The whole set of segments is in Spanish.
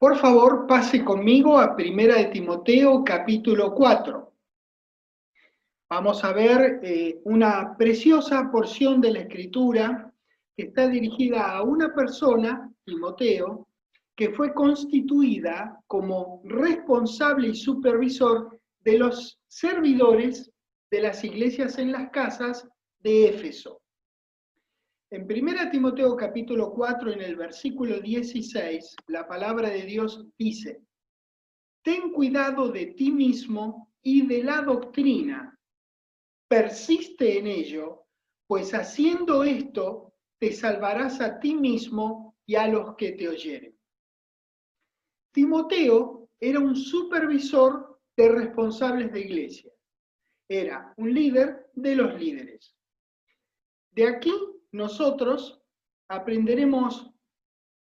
Por favor, pase conmigo a Primera de Timoteo, capítulo 4. Vamos a ver una preciosa porción de la Escritura que está dirigida a una persona, Timoteo, que fue constituida como responsable y supervisor de los servidores de las iglesias en las casas de Éfeso. En 1 Timoteo capítulo 4, en el versículo 16, la palabra de Dios dice: ten cuidado de ti mismo y de la doctrina, persiste en ello, pues haciendo esto te salvarás a ti mismo y a los que te oyeren. Timoteo era un supervisor de responsables de iglesia, era un líder de los líderes. De aquí nosotros aprenderemos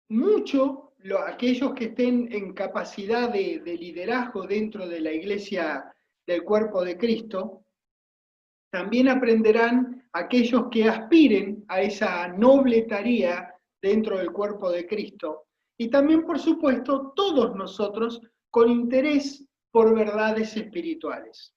mucho, aquellos que estén en capacidad de liderazgo dentro de la iglesia del cuerpo de Cristo, también aprenderán aquellos que aspiren a esa noble tarea dentro del cuerpo de Cristo. Y también, por supuesto, todos nosotros con interés por verdades espirituales.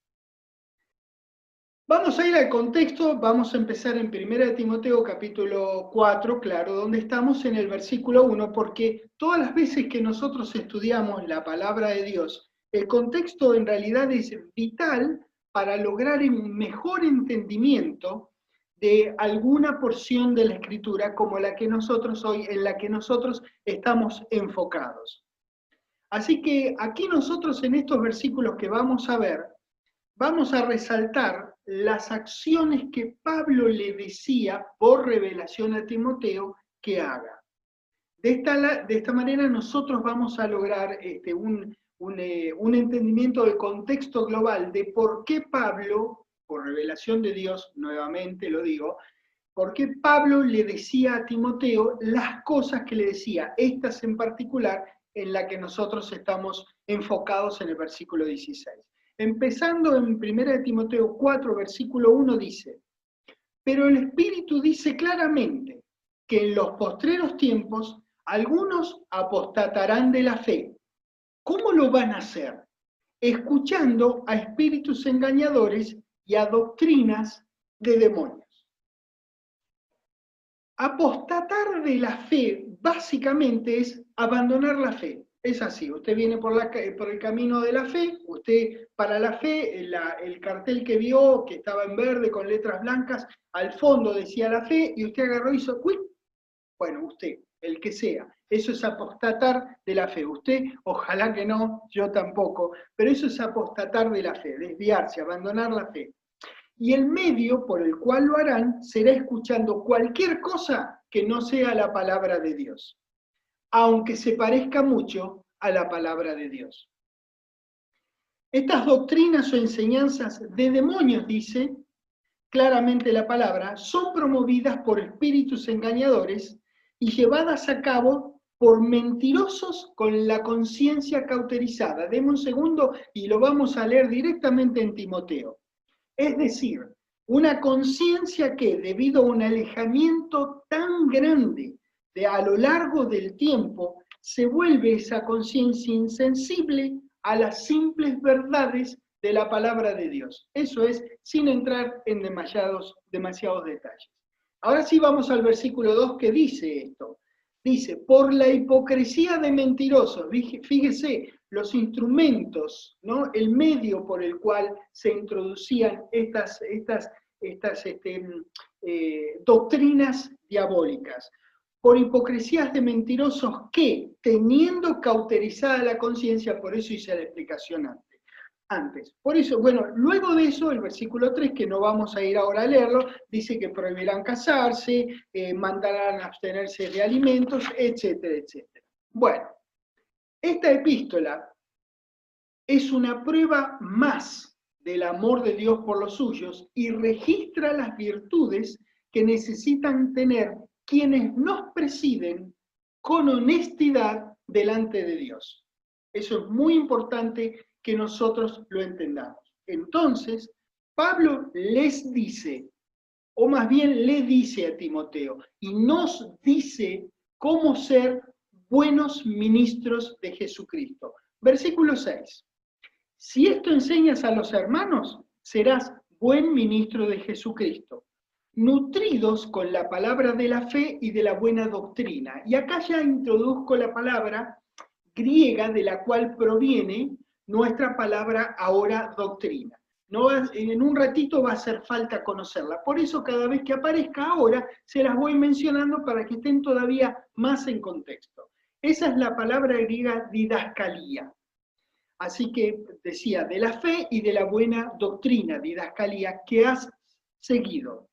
Vamos a ir al contexto, vamos a empezar en 1 Timoteo capítulo 4, claro, donde estamos en el versículo 1, porque todas las veces que nosotros estudiamos la palabra de Dios, el contexto en realidad es vital para lograr un mejor entendimiento de alguna porción de la Escritura como la que nosotros hoy, en la que nosotros estamos enfocados. Así que aquí nosotros en estos versículos que vamos a ver, vamos a resaltar las acciones que Pablo le decía por revelación a Timoteo que haga. De esta manera nosotros vamos a lograr un entendimiento del contexto global de por qué Pablo, por revelación de Dios, nuevamente lo digo, por qué Pablo le decía a Timoteo las cosas que le decía, estas en particular, en la que nosotros estamos enfocados en el versículo 16. Empezando en 1 Timoteo 4, versículo 1 dice: pero el Espíritu dice claramente que en los postreros tiempos algunos apostatarán de la fe. ¿Cómo lo van a hacer? Escuchando a espíritus engañadores y a doctrinas de demonios. Apostatar de la fe básicamente es abandonar la fe. Es así, usted viene por el camino de la fe, usted para la fe, el cartel que vio, que estaba en verde con letras blancas, al fondo decía la fe, y usted agarró y hizo, ¡uy! Bueno, usted, el que sea, eso es apostatar de la fe. Usted, ojalá que no, yo tampoco, pero eso es apostatar de la fe, desviarse, abandonar la fe. Y el medio por el cual lo harán será escuchando cualquier cosa que no sea la palabra de Dios, aunque se parezca mucho a la palabra de Dios. Estas doctrinas o enseñanzas de demonios, dice claramente la palabra, son promovidas por espíritus engañadores y llevadas a cabo por mentirosos con la conciencia cauterizada. Deme un segundo y lo vamos a leer directamente en Timoteo. Es decir, una conciencia que, debido a un alejamiento tan grande a lo largo del tiempo, se vuelve esa conciencia insensible a las simples verdades de la palabra de Dios. Eso es, sin entrar en demasiados detalles. Ahora sí vamos al versículo 2 que dice esto. Dice, por la hipocresía de mentirosos, fíjese, los instrumentos, ¿no? El medio por el cual se introducían estas doctrinas diabólicas. Por hipocresías de mentirosos que, teniendo cauterizada la conciencia, por eso hice la explicación antes. Por eso, bueno, luego de eso, el versículo 3, que no vamos a ir ahora a leerlo, dice que prohibirán casarse, mandarán a abstenerse de alimentos, etcétera, etcétera. Bueno, esta epístola es una prueba más del amor de Dios por los suyos y registra las virtudes que necesitan tener quienes nos presiden con honestidad delante de Dios. Eso es muy importante que nosotros lo entendamos. Entonces, Pablo les dice, o más bien le dice a Timoteo, y nos dice cómo ser buenos ministros de Jesucristo. Versículo 6. Si esto enseñas a los hermanos, serás buen ministro de Jesucristo, nutridos con la palabra de la fe y de la buena doctrina. Y acá ya introduzco la palabra griega de la cual proviene nuestra palabra ahora doctrina. No, en un ratito va a hacer falta conocerla. Por eso cada vez que aparezca ahora, se las voy mencionando para que estén todavía más en contexto. Esa es la palabra griega didascalía. Así que decía, de la fe y de la buena doctrina, didascalía, que has seguido.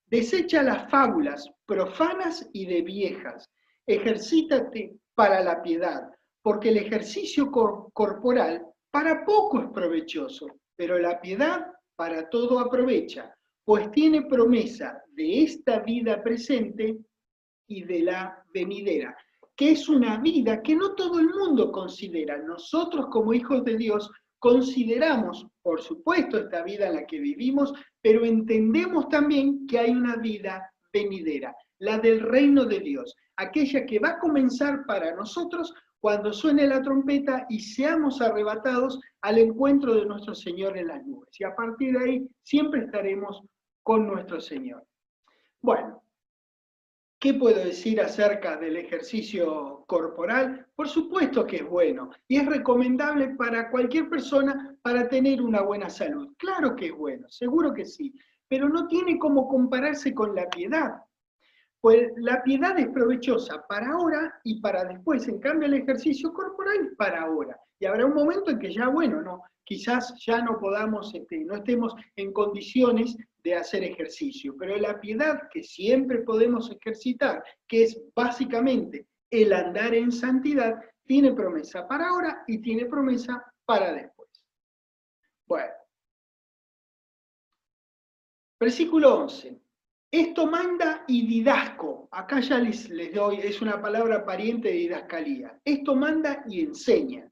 Desecha las fábulas profanas y de viejas. Ejercítate para la piedad, porque el ejercicio corporal para poco es provechoso, pero la piedad para todo aprovecha, pues tiene promesa de esta vida presente y de la venidera, que es una vida que no todo el mundo considera. Nosotros como hijos de Dios consideramos, por supuesto, esta vida en la que vivimos, pero entendemos también que hay una vida venidera, la del reino de Dios, aquella que va a comenzar para nosotros cuando suene la trompeta y seamos arrebatados al encuentro de nuestro Señor en las nubes. Y a partir de ahí siempre estaremos con nuestro Señor. Bueno, ¿qué puedo decir acerca del ejercicio corporal? Por supuesto que es bueno y es recomendable para cualquier persona para tener una buena salud. Claro que es bueno, seguro que sí, pero no tiene cómo compararse con la piedad. Pues la piedad es provechosa para ahora y para después. En cambio, el ejercicio corporal es para ahora. Y habrá un momento en que ya, bueno, no, quizás ya no podamos, no estemos en condiciones de hacer ejercicio. Pero la piedad que siempre podemos ejercitar, que es básicamente el andar en santidad, tiene promesa para ahora y tiene promesa para después. Bueno. Versículo 11. Esto manda y didasco. Acá ya les doy, es una palabra pariente de didascalía. Esto manda y enseña.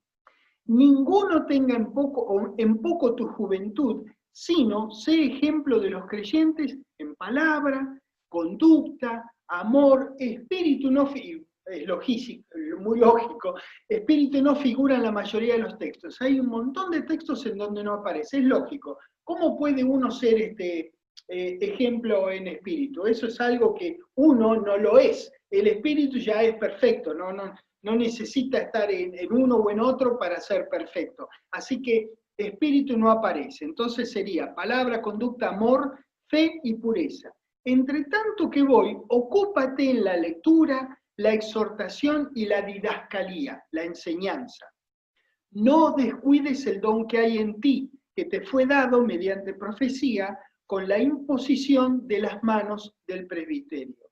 Ninguno tenga en poco tu juventud, sino sé ejemplo de los creyentes en palabra, conducta, amor, espíritu no es logístico, muy lógico, espíritu no figura en la mayoría de los textos. Hay un montón de textos en donde no aparece, es lógico. ¿Cómo puede uno ser ejemplo en espíritu? Eso es algo que uno no lo es. El espíritu ya es perfecto, no necesita estar en uno o en otro para ser perfecto. Así que espíritu no aparece. Entonces sería palabra, conducta, amor, fe y pureza. Entre tanto que voy, ocúpate en la lectura, la exhortación y la didascalía, la enseñanza. No descuides el don que hay en ti, que te fue dado mediante profecía, con la imposición de las manos del presbiterio.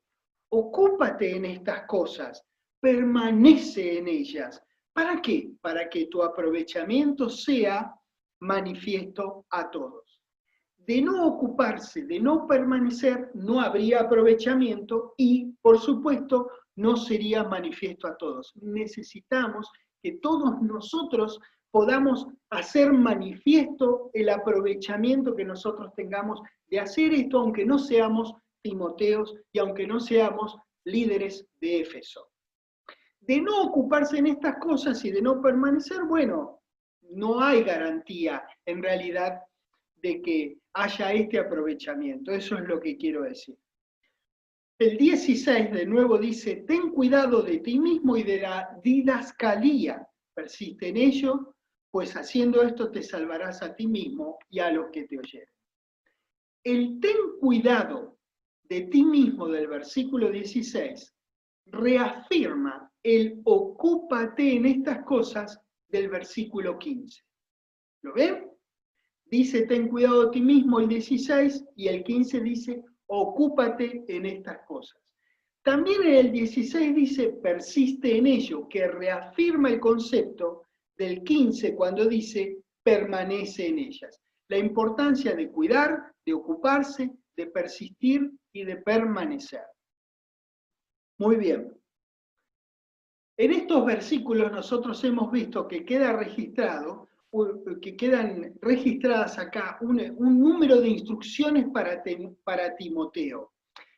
Ocúpate en estas cosas, permanece en ellas. ¿Para qué? Para que tu aprovechamiento sea manifiesto a todos. De no ocuparse, de no permanecer, no habría aprovechamiento y, por supuesto, no sería manifiesto a todos. Necesitamos que todos nosotros podamos hacer manifiesto el aprovechamiento que nosotros tengamos de hacer esto, aunque no seamos Timoteos y aunque no seamos líderes de Éfeso. De no ocuparse en estas cosas y de no permanecer, bueno, no hay garantía en realidad de que haya este aprovechamiento. Eso es lo que quiero decir. El 16 de nuevo dice, ten cuidado de ti mismo y de la didascalía. Persiste en ello, pues haciendo esto te salvarás a ti mismo y a los que te oyeren. El ten cuidado de ti mismo del versículo 16 reafirma el ocúpate en estas cosas del versículo 15. ¿Lo ven? Dice ten cuidado de ti mismo el 16 y el 15 dice ocúpate en estas cosas. También en el 16 dice persiste en ello, que reafirma el concepto del 15 cuando dice permanece en ellas. La importancia de cuidar, de ocuparse, de persistir y de permanecer. Muy bien. En estos versículos nosotros hemos visto que queda registrado, que quedan registradas acá un número de instrucciones para Timoteo,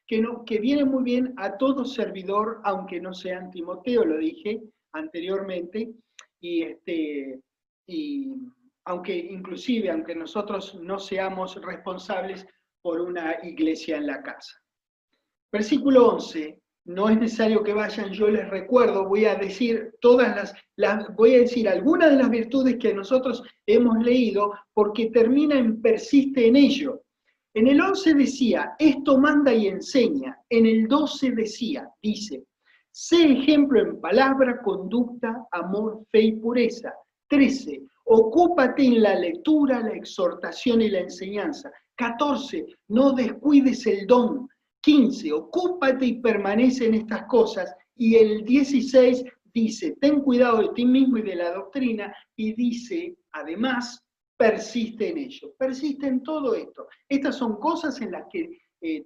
que viene muy bien a todo servidor, aunque no sea Timoteo, lo dije anteriormente, y aunque nosotros no seamos responsables por una iglesia en la casa. Versículo 11, no es necesario que vayan, yo les recuerdo, voy a decir voy a decir algunas de las virtudes que nosotros hemos leído, porque termina en persiste en ello. En el 11 decía, esto manda y enseña. En el 12 dice, sé ejemplo en palabra, conducta, amor, fe y pureza. 13, ocúpate en la lectura, la exhortación y la enseñanza. 14, no descuides el don. 15, ocúpate y permanece en estas cosas. Y el 16 dice, ten cuidado de ti mismo y de la doctrina. Y dice, además, persiste en ello. Persiste en todo esto. Estas son cosas en las que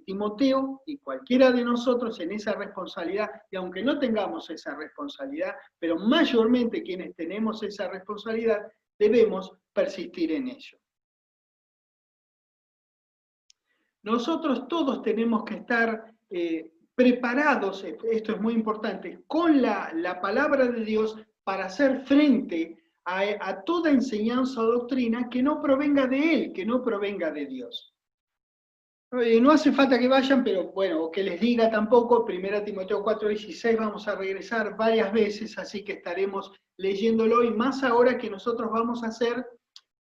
Timoteo y cualquiera de nosotros en esa responsabilidad, y aunque no tengamos esa responsabilidad, pero mayormente quienes tenemos esa responsabilidad, debemos persistir en ello. Nosotros todos tenemos que estar preparados, esto es muy importante, con la palabra de Dios para hacer frente a toda enseñanza o doctrina que no provenga de Él, que no provenga de Dios. No hace falta que vayan, pero bueno, o que les diga tampoco, 1 Timoteo 4:16 vamos a regresar varias veces, así que estaremos leyéndolo, y más ahora que nosotros vamos a hacer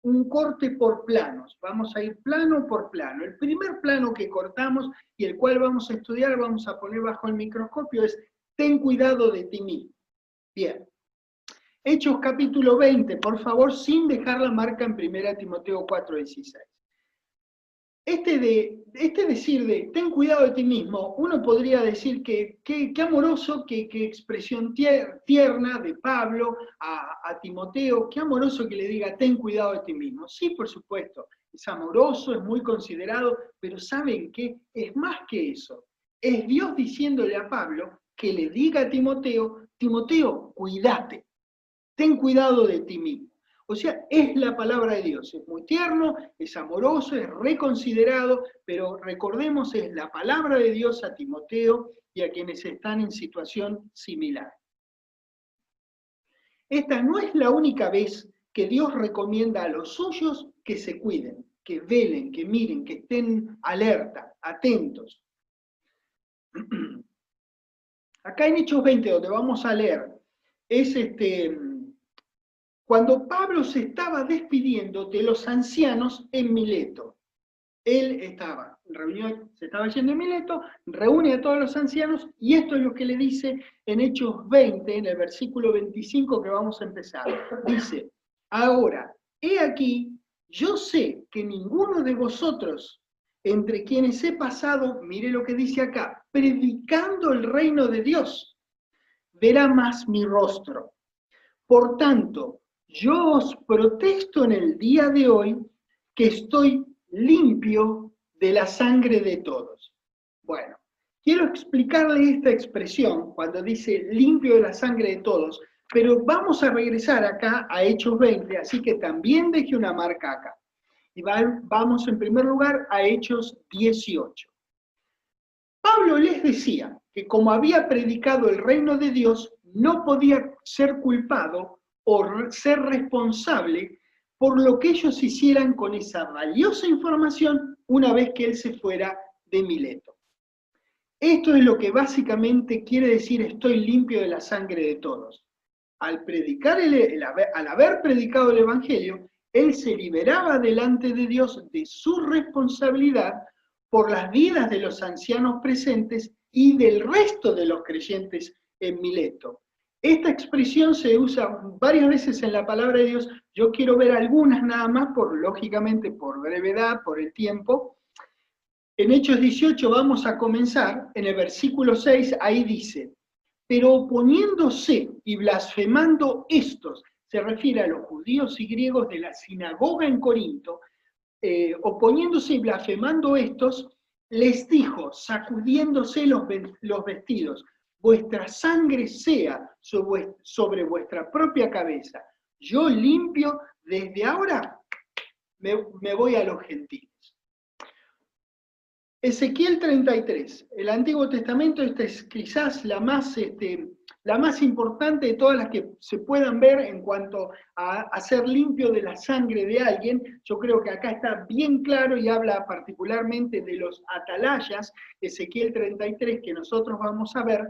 un corte por planos, vamos a ir plano por plano. El primer plano que cortamos y el cual vamos a estudiar, vamos a poner bajo el microscopio, es ten cuidado de ti mismo. Bien. Hechos capítulo 20, por favor, sin dejar la marca en 1 Timoteo 4:16. Este decir de ten cuidado de ti mismo, uno podría decir que amoroso, que expresión tierna de Pablo a Timoteo, qué amoroso que le diga ten cuidado de ti mismo. Sí, por supuesto, es amoroso, es muy considerado, pero ¿saben qué? Es más que eso. Es Dios diciéndole a Pablo que le diga a Timoteo, Timoteo, cuídate, ten cuidado de ti mismo. O sea, es la palabra de Dios, es muy tierno, es amoroso, es reconsiderado, pero recordemos, es la palabra de Dios a Timoteo y a quienes están en situación similar. Esta no es la única vez que Dios recomienda a los suyos que se cuiden, que velen, que miren, que estén alerta, atentos. Acá en Hechos 20, donde vamos a leer, es cuando Pablo se estaba despidiendo de los ancianos en Mileto. Él se estaba yendo en Mileto, reúne a todos los ancianos, y esto es lo que le dice en Hechos 20, en el versículo 25 que vamos a empezar. Dice, ahora, he aquí, yo sé que ninguno de vosotros, entre quienes he pasado, mire lo que dice acá, predicando el reino de Dios, verá más mi rostro. Por tanto, yo os protesto en el día de hoy que estoy limpio de la sangre de todos. Bueno, quiero explicarle esta expresión cuando dice limpio de la sangre de todos, pero vamos a regresar acá a Hechos 20, así que también deje una marca acá. Y vamos en primer lugar a Hechos 18. Pablo les decía que como había predicado el reino de Dios, no podía ser culpado o ser responsable por lo que ellos hicieran con esa valiosa información una vez que él se fuera de Mileto. Esto es lo que básicamente quiere decir estoy limpio de la sangre de todos. Al haber predicado el Evangelio, él se liberaba delante de Dios de su responsabilidad por las vidas de los ancianos presentes y del resto de los creyentes en Mileto. Esta expresión se usa varias veces en la palabra de Dios. Yo quiero ver algunas nada más, lógicamente por brevedad, por el tiempo. En Hechos 18 vamos a comenzar, en el versículo 6, ahí dice, pero oponiéndose y blasfemando estos, se refiere a los judíos y griegos de la sinagoga en Corinto, oponiéndose y blasfemando estos, les dijo, sacudiéndose los vestidos, vuestra sangre sea sobre vuestra propia cabeza. Yo limpio, desde ahora me voy a los gentiles. Ezequiel 33, el Antiguo Testamento, esta es quizás la más importante de todas las que se puedan ver en cuanto a ser limpio de la sangre de alguien. Yo creo que acá está bien claro y habla particularmente de los atalayas, Ezequiel 33, que nosotros vamos a ver,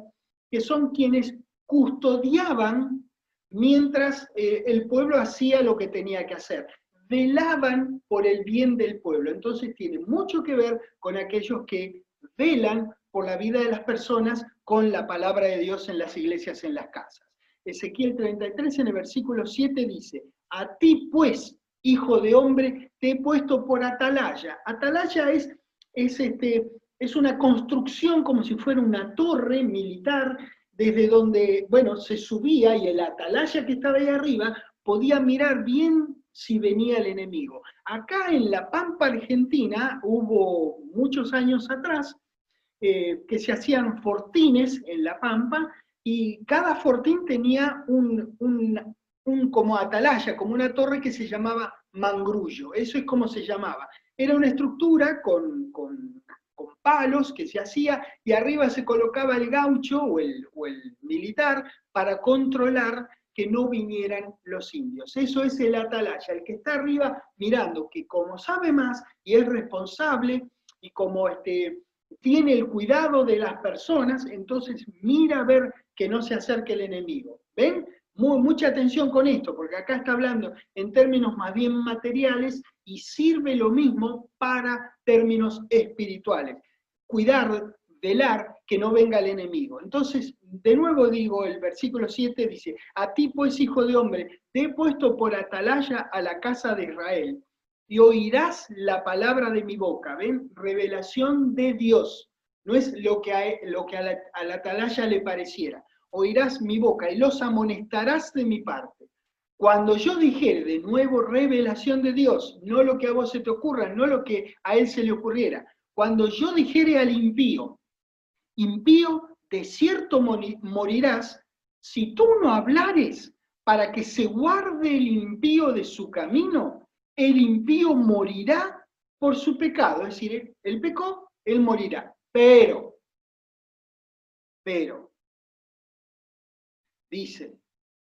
que son quienes custodiaban mientras el pueblo hacía lo que tenía que hacer. Velaban por el bien del pueblo. Entonces tiene mucho que ver con aquellos que velan por la vida de las personas con la palabra de Dios en las iglesias, en las casas. Ezequiel 33 en el versículo 7 dice, a ti pues, hijo de hombre, te he puesto por atalaya. Atalaya es una construcción como si fuera una torre militar desde donde, bueno, se subía y el atalaya que estaba ahí arriba podía mirar bien si venía el enemigo. Acá en la Pampa Argentina hubo muchos años atrás que se hacían fortines en la Pampa y cada fortín tenía un como atalaya, como una torre que se llamaba mangrullo, eso es como se llamaba. Era una estructura con palos que se hacía y arriba se colocaba el gaucho o el militar para controlar que no vinieran los indios. Eso es el atalaya, el que está arriba mirando, que como sabe más y es responsable y como tiene el cuidado de las personas, entonces mira a ver que no se acerque el enemigo. ¿Ven? Mucha atención con esto, porque acá está hablando en términos más bien materiales y sirve lo mismo para términos espirituales. Cuidar, velar, que no venga el enemigo. Entonces, de nuevo digo, el versículo 7 dice, a ti pues, hijo de hombre, te he puesto por atalaya a la casa de Israel, y oirás la palabra de mi boca. ¿Ven? Revelación de Dios. No es lo que a la atalaya le pareciera. Oirás mi boca y los amonestarás de mi parte. Cuando yo dijere de nuevo revelación de Dios, no lo que a vos se te ocurra, no lo que a él se le ocurriera, cuando yo dijere al impío, impío, de cierto morirás, si tú no hablares para que se guarde el impío de su camino, el impío morirá por su pecado. Es decir, él pecó, él morirá. Pero, dice,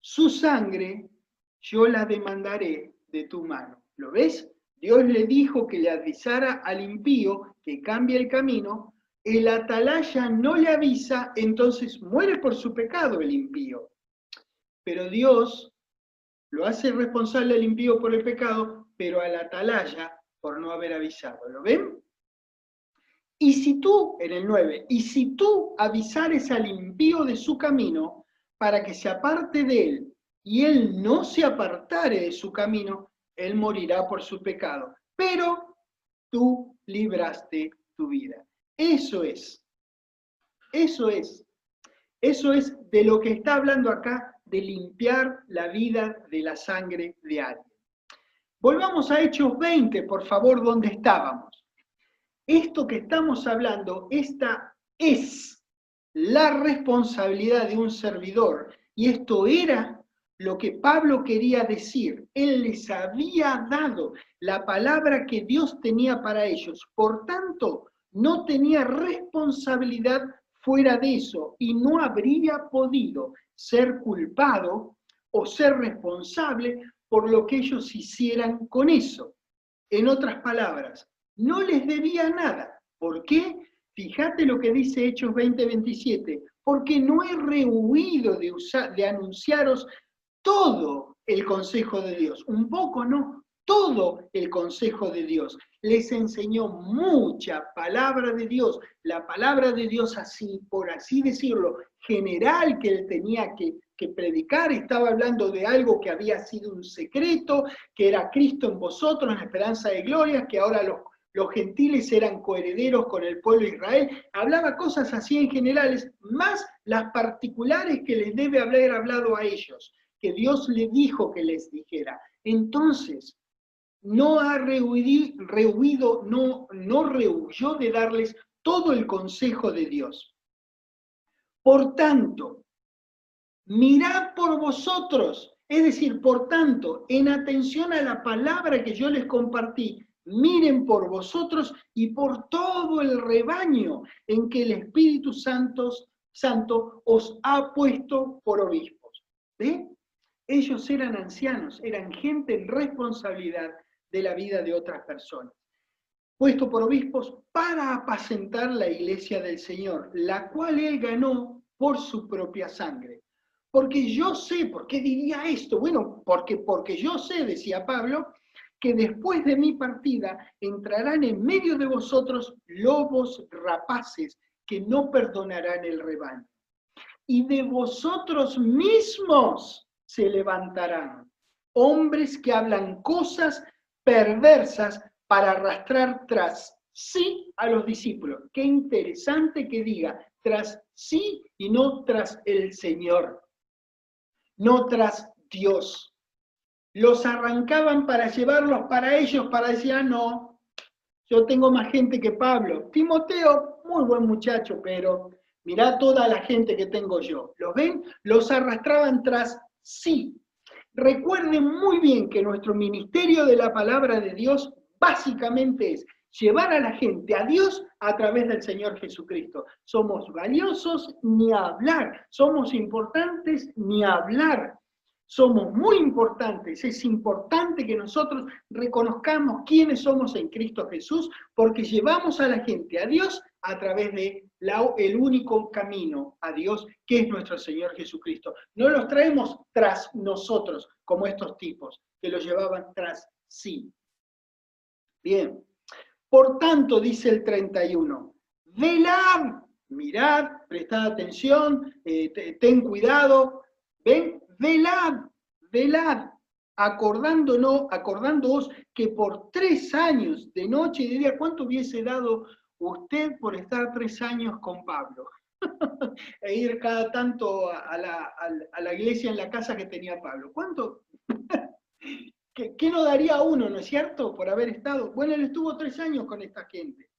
su sangre yo la demandaré de tu mano. ¿Lo ves? Dios le dijo que le avisara al impío que cambie el camino, el atalaya no le avisa, entonces muere por su pecado el impío. Pero Dios lo hace responsable al impío por el pecado, pero al atalaya por no haber avisado. ¿Lo ven? Y si tú, en el 9, y si tú avisares al impío de su camino para que se aparte de él, y él no se apartare de su camino, él morirá por su pecado. Pero tú libraste tu vida. Eso es de lo que está hablando acá, de limpiar la vida de la sangre de alguien. Volvamos a Hechos 20, por favor, donde estábamos. Esto que estamos hablando, esta es la responsabilidad de un servidor. Y esto era lo que Pablo quería decir. Él les había dado la palabra que Dios tenía para ellos. Por tanto, no tenía responsabilidad fuera de eso y no habría podido ser culpado o ser responsable por lo que ellos hicieran con eso. En otras palabras, no les debía nada. ¿Por qué? Fíjate lo que dice Hechos 20:27. Porque no he rehuido de anunciaros todo el consejo de Dios. Un poco, no, todo el consejo de Dios. Les enseñó mucha palabra de Dios. La palabra de Dios así, por así decirlo, general que él tenía que predicar. Estaba hablando de algo que había sido un secreto, que era Cristo en vosotros, en la esperanza de gloria, que ahora los gentiles eran coherederos con el pueblo de Israel. Hablaba cosas así en generales, más las particulares que les debe haber hablado a ellos, que Dios le dijo que les dijera. Entonces, no ha rehuido, no rehuyó de darles todo el consejo de Dios. Por tanto, mirad por vosotros, es decir, por tanto, en atención a la palabra que yo les compartí, miren por vosotros y por todo el rebaño en que el Espíritu Santo os ha puesto por obispos. ¿Ve? Ellos eran ancianos, eran gente en responsabilidad de la vida de otras personas, puesto por obispos para apacentar la iglesia del Señor, la cual él ganó por su propia sangre. Porque yo sé, ¿por qué diría esto? Bueno, porque yo sé, decía Pablo, que después de mi partida entrarán en medio de vosotros lobos rapaces que no perdonarán el rebaño. Y de vosotros mismos se levantarán hombres que hablan cosas perversas para arrastrar tras sí a los discípulos. Qué interesante que diga tras sí y no tras el Señor, no tras Dios. Los arrancaban para llevarlos para ellos, para decir, ah, no, yo tengo más gente que Pablo. Timoteo, muy buen muchacho, pero mirá toda la gente que tengo yo. ¿Los ven? Los arrastraban tras sí. Recuerden muy bien que nuestro ministerio de la palabra de Dios básicamente es llevar a la gente a Dios a través del Señor Jesucristo. Somos valiosos ni hablar, somos importantes ni hablar. Somos muy importantes, es importante que nosotros reconozcamos quiénes somos en Cristo Jesús, porque llevamos a la gente a Dios a través de el único camino a Dios, que es nuestro Señor Jesucristo. No los traemos tras nosotros, como estos tipos, que los llevaban tras sí. Bien, por tanto, dice el 31, velad, mirad, prestad atención, ten cuidado, ven, velad, acordándoos que por 3 años de noche y de día, ¿cuánto hubiese dado usted por estar 3 años con Pablo? E ir cada tanto a la iglesia en la casa que tenía Pablo. ¿Cuánto? ¿Qué no daría uno, no es cierto? Por haber estado. Bueno, él estuvo 3 años con esta gente.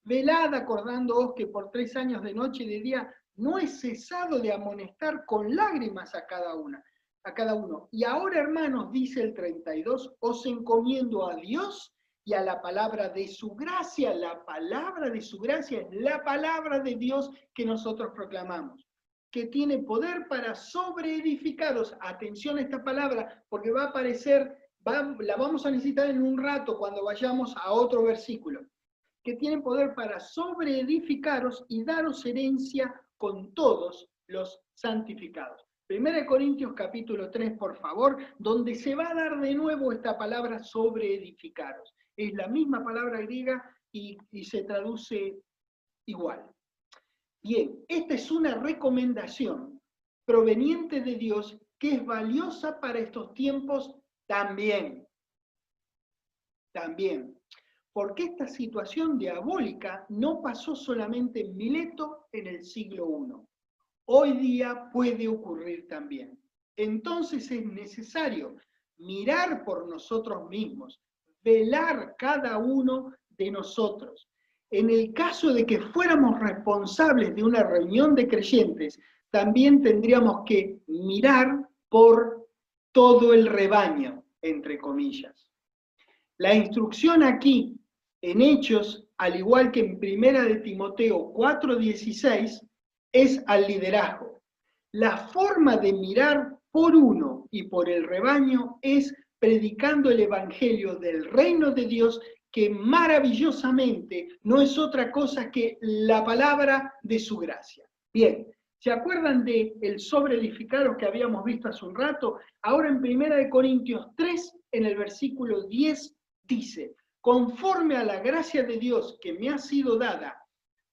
Velad acordándoos que por 3 años de noche y de día no he cesado de amonestar con lágrimas a cada uno. Y ahora, hermanos, dice el 32, os encomiendo a Dios y a la palabra de su gracia. La palabra de su gracia es la palabra de Dios que nosotros proclamamos, que tiene poder para sobreedificaros. Atención a esta palabra, porque va a aparecer, la vamos a necesitar en un rato cuando vayamos a otro versículo, que tienen poder para sobreedificaros y daros herencia con todos los santificados. 1 Corintios capítulo 3, por favor, donde se va a dar de nuevo esta palabra sobreedificaros. Es la misma palabra griega y se traduce igual. Bien, esta es una recomendación proveniente de Dios que es valiosa para estos tiempos también. Porque esta situación diabólica no pasó solamente en Mileto en el siglo I. Hoy día puede ocurrir también. Entonces es necesario mirar por nosotros mismos, velar cada uno de nosotros. En el caso de que fuéramos responsables de una reunión de creyentes, también tendríamos que mirar por todo el rebaño, entre comillas. La instrucción aquí, en Hechos, al igual que en Primera de Timoteo 4:16, es al liderazgo. La forma de mirar por uno y por el rebaño es predicando el evangelio del reino de Dios, que maravillosamente no es otra cosa que la palabra de su gracia. Bien, ¿se acuerdan de el sobreedificaros que habíamos visto hace un rato? Ahora en 1 Corintios 3, en el versículo 10, dice, conforme a la gracia de Dios que me ha sido dada,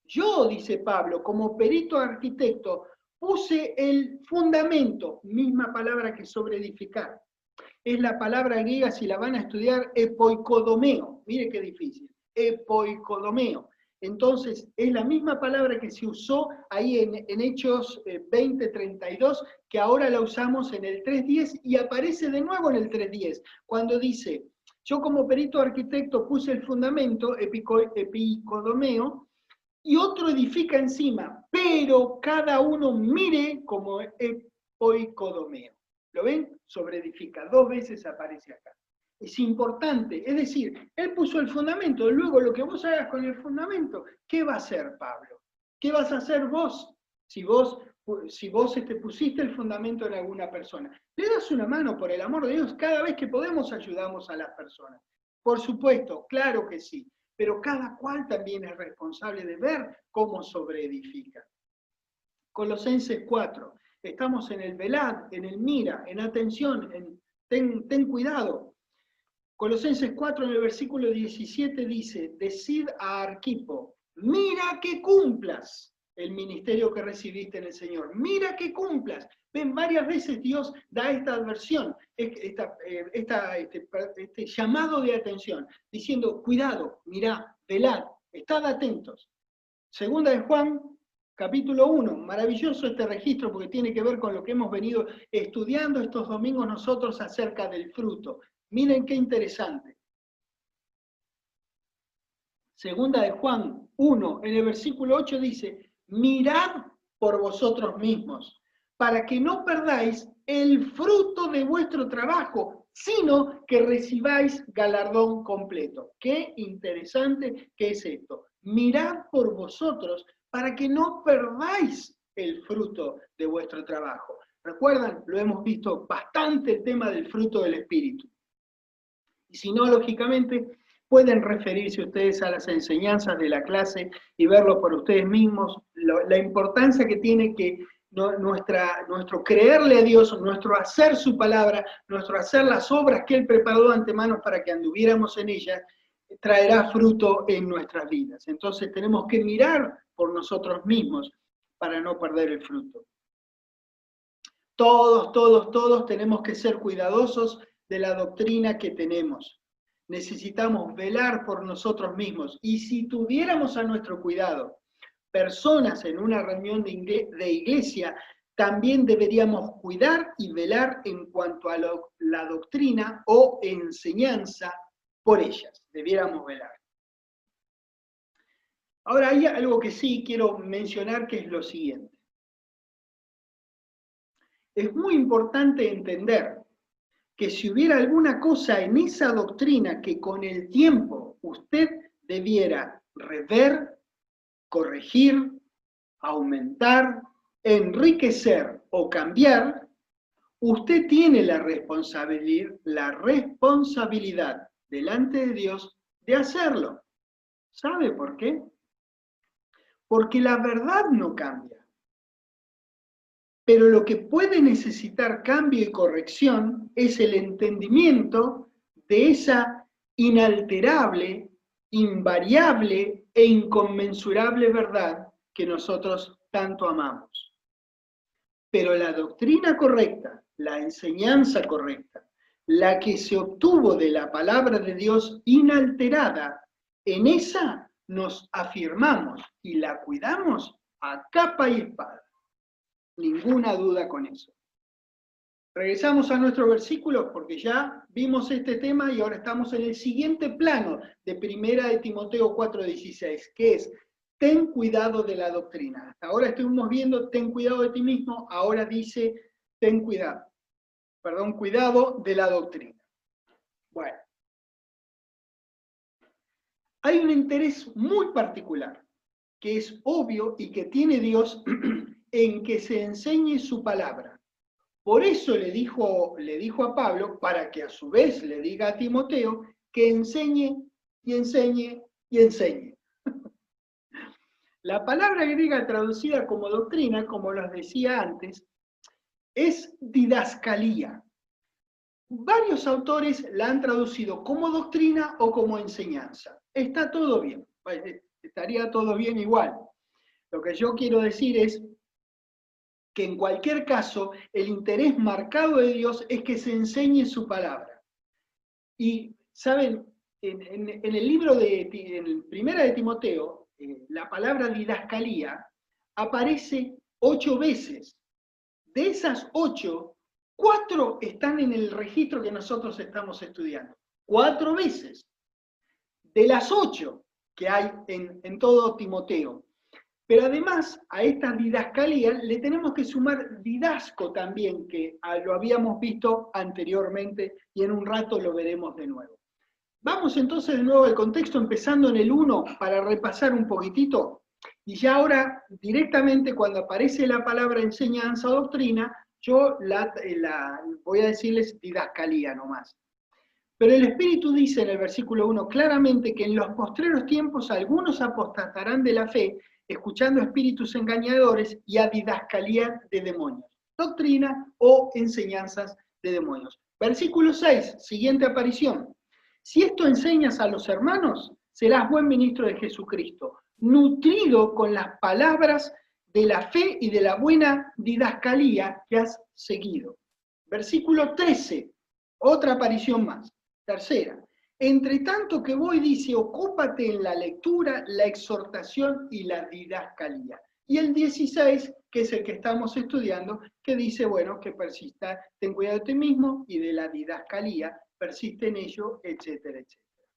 yo, dice Pablo, como perito arquitecto, puse el fundamento, misma palabra que sobreedificar. Es la palabra griega, si la van a estudiar, epoicodomeo. Mire qué difícil, epoicodomeo. Entonces, es la misma palabra que se usó ahí en Hechos 20:32, que ahora la usamos en el 3:10 y aparece de nuevo en el 3:10, cuando dice, yo como perito arquitecto puse el fundamento, epicodomeo, y otro edifica encima, pero cada uno mire como epoicodomeo. ¿Lo ven? Sobreedifica. 2 veces aparece acá. Es importante, es decir, él puso el fundamento, luego lo que vos hagas con el fundamento, ¿qué va a hacer Pablo? ¿Qué vas a hacer vos? Si vos pusiste el fundamento en alguna persona. Le das una mano, por el amor de Dios, cada vez que podemos ayudamos a las personas. Por supuesto, claro que sí, pero cada cual también es responsable de ver cómo sobreedifica. Colosenses 4, estamos en el velad, en el mira, en atención, en ten cuidado. Colosenses 4 en el versículo 17 dice, decid a Arquipo, mira que cumplas el ministerio que recibiste en el Señor, mira que cumplas. Ven, varias veces Dios da esta adversión, este llamado de atención, diciendo, cuidado, mirá, velad, estad atentos. Segunda de Juan, capítulo 1, maravilloso este registro porque tiene que ver con lo que hemos venido estudiando estos domingos nosotros acerca del fruto. Miren qué interesante. Segunda de Juan 1, en el versículo 8 dice, mirad por vosotros mismos, para que no perdáis el fruto de vuestro trabajo, sino que recibáis galardón completo. Qué interesante que es esto. Mirad por vosotros para que no perdáis el fruto de vuestro trabajo. ¿Recuerdan? Lo hemos visto bastante el tema del fruto del Espíritu. Y si no, lógicamente, pueden referirse ustedes a las enseñanzas de la clase y verlo por ustedes mismos, la importancia que tiene que nuestro creerle a Dios, nuestro hacer su palabra, nuestro hacer las obras que Él preparó de antemano para que anduviéramos en ellas, traerá fruto en nuestras vidas. Entonces tenemos que mirar por nosotros mismos para no perder el fruto. Todos tenemos que ser cuidadosos de la doctrina que tenemos. Necesitamos velar por nosotros mismos. Y si tuviéramos a nuestro cuidado personas en una reunión de iglesia, también deberíamos cuidar y velar en cuanto a la doctrina o enseñanza por ellas. Debiéramos velar. Ahora hay algo que sí quiero mencionar que es lo siguiente. Es muy importante entender que si hubiera alguna cosa en esa doctrina que con el tiempo usted debiera rever, corregir, aumentar, enriquecer o cambiar, usted tiene la responsabilidad delante de Dios de hacerlo. ¿Sabe por qué? Porque la verdad no cambia. Pero lo que puede necesitar cambio y corrección es el entendimiento de esa inalterable, invariable e inconmensurable verdad que nosotros tanto amamos. Pero la doctrina correcta, la enseñanza correcta, la que se obtuvo de la palabra de Dios inalterada, en esa nos afirmamos y la cuidamos a capa y espada. Ninguna duda con eso. Regresamos a nuestro versículo porque ya vimos este tema y ahora estamos en el siguiente plano de Primera de Timoteo 4:16, que es, ten cuidado de la doctrina. Hasta ahora estuvimos viendo, ten cuidado de ti mismo, ahora dice, cuidado de la doctrina. Bueno, hay un interés muy particular, que es obvio y que tiene Dios en que se enseñe su palabra. Por eso le dijo a Pablo, para que a su vez le diga a Timoteo, que enseñe y enseñe y enseñe. La palabra griega traducida como doctrina, como les decía antes, es didascalía. Varios autores la han traducido como doctrina o como enseñanza. Está todo bien, estaría todo bien igual. Lo que yo quiero decir es que en cualquier caso el interés marcado de Dios es que se enseñe su palabra. Y, ¿saben? En el libro en Primera de Timoteo, la palabra didascalía aparece 8 veces. De esas 8, 4 están en el registro que nosotros estamos estudiando. 4 veces. De las 8 que hay en todo Timoteo. Pero además, a esta didascalía le tenemos que sumar didasco también, que lo habíamos visto anteriormente y en un rato lo veremos de nuevo. Vamos entonces de nuevo al contexto, empezando en el 1 para repasar un poquitito. Y ya ahora, directamente cuando aparece la palabra enseñanza o doctrina, yo voy a decirles didascalía nomás. Pero el Espíritu dice en el versículo 1 claramente que en los postreros tiempos algunos apostatarán de la fe, escuchando espíritus engañadores y a didascalía de demonios, doctrina o enseñanzas de demonios. Versículo 6, siguiente aparición. Si esto enseñas a los hermanos, serás buen ministro de Jesucristo, nutrido con las palabras de la fe y de la buena didascalía que has seguido. Versículo 13, otra aparición más. Tercera, entre tanto que voy, dice, ocúpate en la lectura, la exhortación y la didascalía. Y el 16, que es el que estamos estudiando, que dice, bueno, que persista, ten cuidado de ti mismo y de la didascalía, persiste en ello, etcétera, etcétera.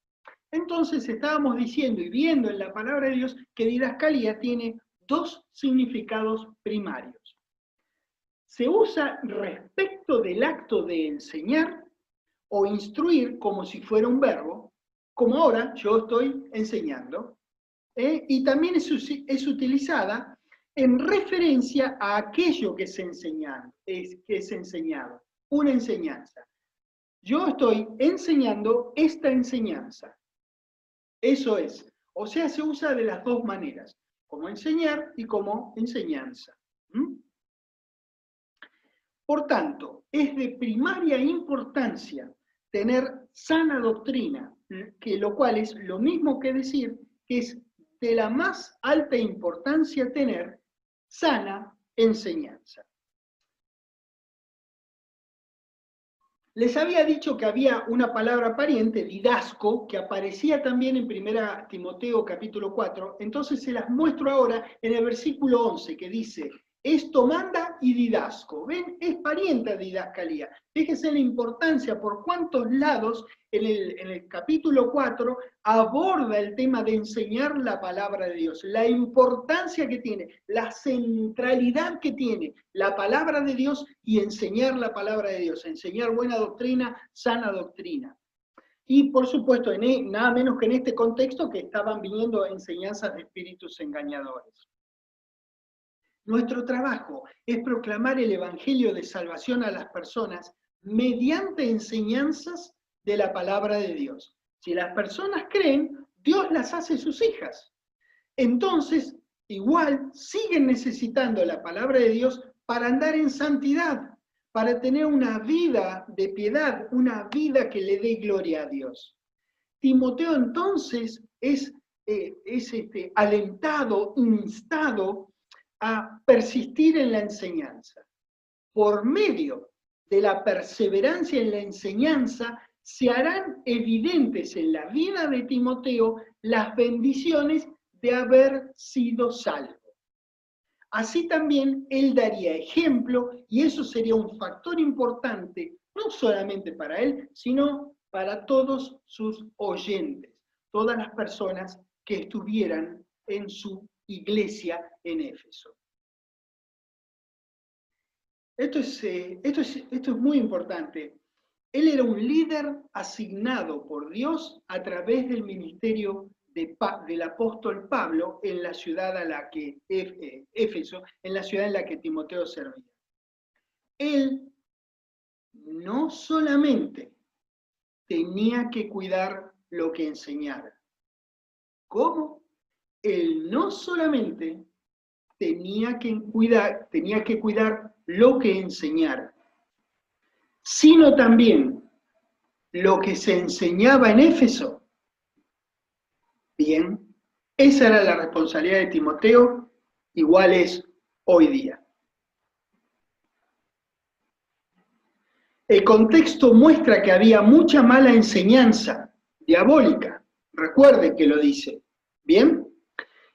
Entonces estábamos diciendo y viendo en la palabra de Dios que didascalía tiene dos significados primarios. Se usa respecto del acto de enseñar o instruir como si fuera un verbo, como ahora yo estoy enseñando, y también es utilizada en referencia a aquello que es enseñado, una enseñanza. Yo estoy enseñando esta enseñanza. Eso es. O sea, se usa de las dos maneras, como enseñar y como enseñanza. Por tanto, es de primaria importancia tener sana doctrina, que lo cual es lo mismo que decir que es de la más alta importancia tener sana enseñanza. Les había dicho que había una palabra pariente, didasco, que aparecía también en 1 Timoteo capítulo 4, entonces se las muestro ahora en el versículo 11, que dice, esto manda y didasco. ¿Ven? Es pariente de didascalía. Fíjense la importancia, por cuántos lados en el capítulo 4 aborda el tema de enseñar la palabra de Dios, la importancia que tiene, la centralidad que tiene la palabra de Dios y enseñar la palabra de Dios, enseñar buena doctrina, sana doctrina. Y por supuesto, nada menos que en este contexto que estaban viniendo enseñanzas de espíritus engañadores. Nuestro trabajo es proclamar el evangelio de salvación a las personas mediante enseñanzas de la palabra de Dios. Si las personas creen, Dios las hace sus hijas. Entonces, igual siguen necesitando la palabra de Dios para andar en santidad, para tener una vida de piedad, una vida que le dé gloria a Dios. Timoteo entonces es alentado, instado a persistir en la enseñanza. Por medio de la perseverancia en la enseñanza, se harán evidentes en la vida de Timoteo las bendiciones de haber sido salvo. Así también él daría ejemplo, y eso sería un factor importante, no solamente para él, sino para todos sus oyentes, todas las personas que estuvieran en su iglesia en Éfeso. Esto es muy importante. Él era un líder asignado por Dios a través del ministerio del apóstol Pablo en la ciudad a la que Éfeso, en la ciudad en la que Timoteo servía. Él no solamente tenía que cuidar lo que enseñara. ¿Cómo? Él no solamente tenía que cuidar lo que enseñara, sino también lo que se enseñaba en Éfeso. Bien, esa era la responsabilidad de Timoteo, igual es hoy día. El contexto muestra que había mucha mala enseñanza diabólica, recuerde que lo dice, ¿bien?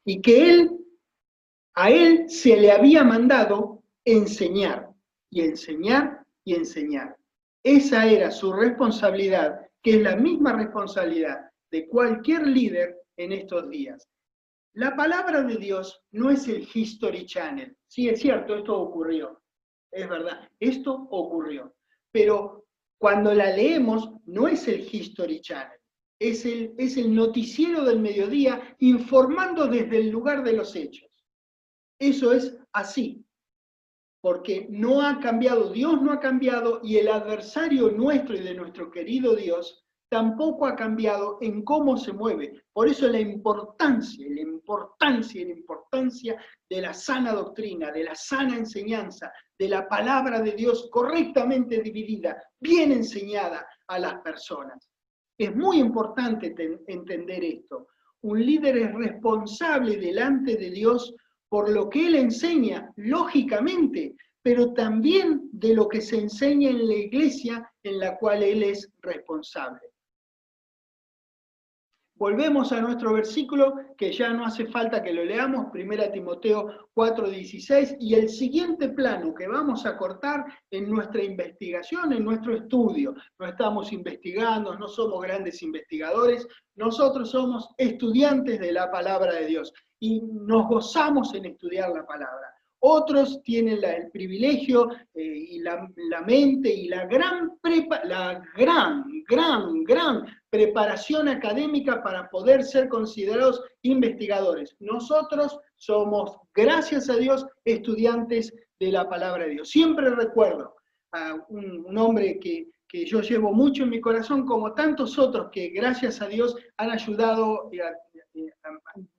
Y que a él se le había mandado enseñar, y enseñar, y enseñar. Esa era su responsabilidad, que es la misma responsabilidad de cualquier líder en estos días. La palabra de Dios no es el History Channel. Sí, es cierto, esto ocurrió. Es verdad, esto ocurrió. Pero cuando la leemos, no es el History Channel. Es el noticiero del mediodía informando desde el lugar de los hechos. Eso es así. Porque no ha cambiado, Dios no ha cambiado y el adversario nuestro y de nuestro querido Dios tampoco ha cambiado en cómo se mueve. Por eso la importancia de la sana doctrina, de la sana enseñanza, de la palabra de Dios correctamente dividida, bien enseñada a las personas. Es muy importante entender esto. Un líder es responsable delante de Dios por lo que él enseña, lógicamente, pero también de lo que se enseña en la iglesia en la cual él es responsable. Volvemos a nuestro versículo, que ya no hace falta que lo leamos, 1 Timoteo 4:16, y el siguiente plano que vamos a cortar en nuestra investigación, en nuestro estudio. No estamos investigando, no somos grandes investigadores, nosotros somos estudiantes de la palabra de Dios y nos gozamos en estudiar la palabra. Otros tienen el privilegio y la mente y la gran preparación académica para poder ser considerados investigadores. Nosotros somos, gracias a Dios, estudiantes de la palabra de Dios. Siempre recuerdo a un hombre que yo llevo mucho en mi corazón, como tantos otros que, gracias a Dios, han ayudado a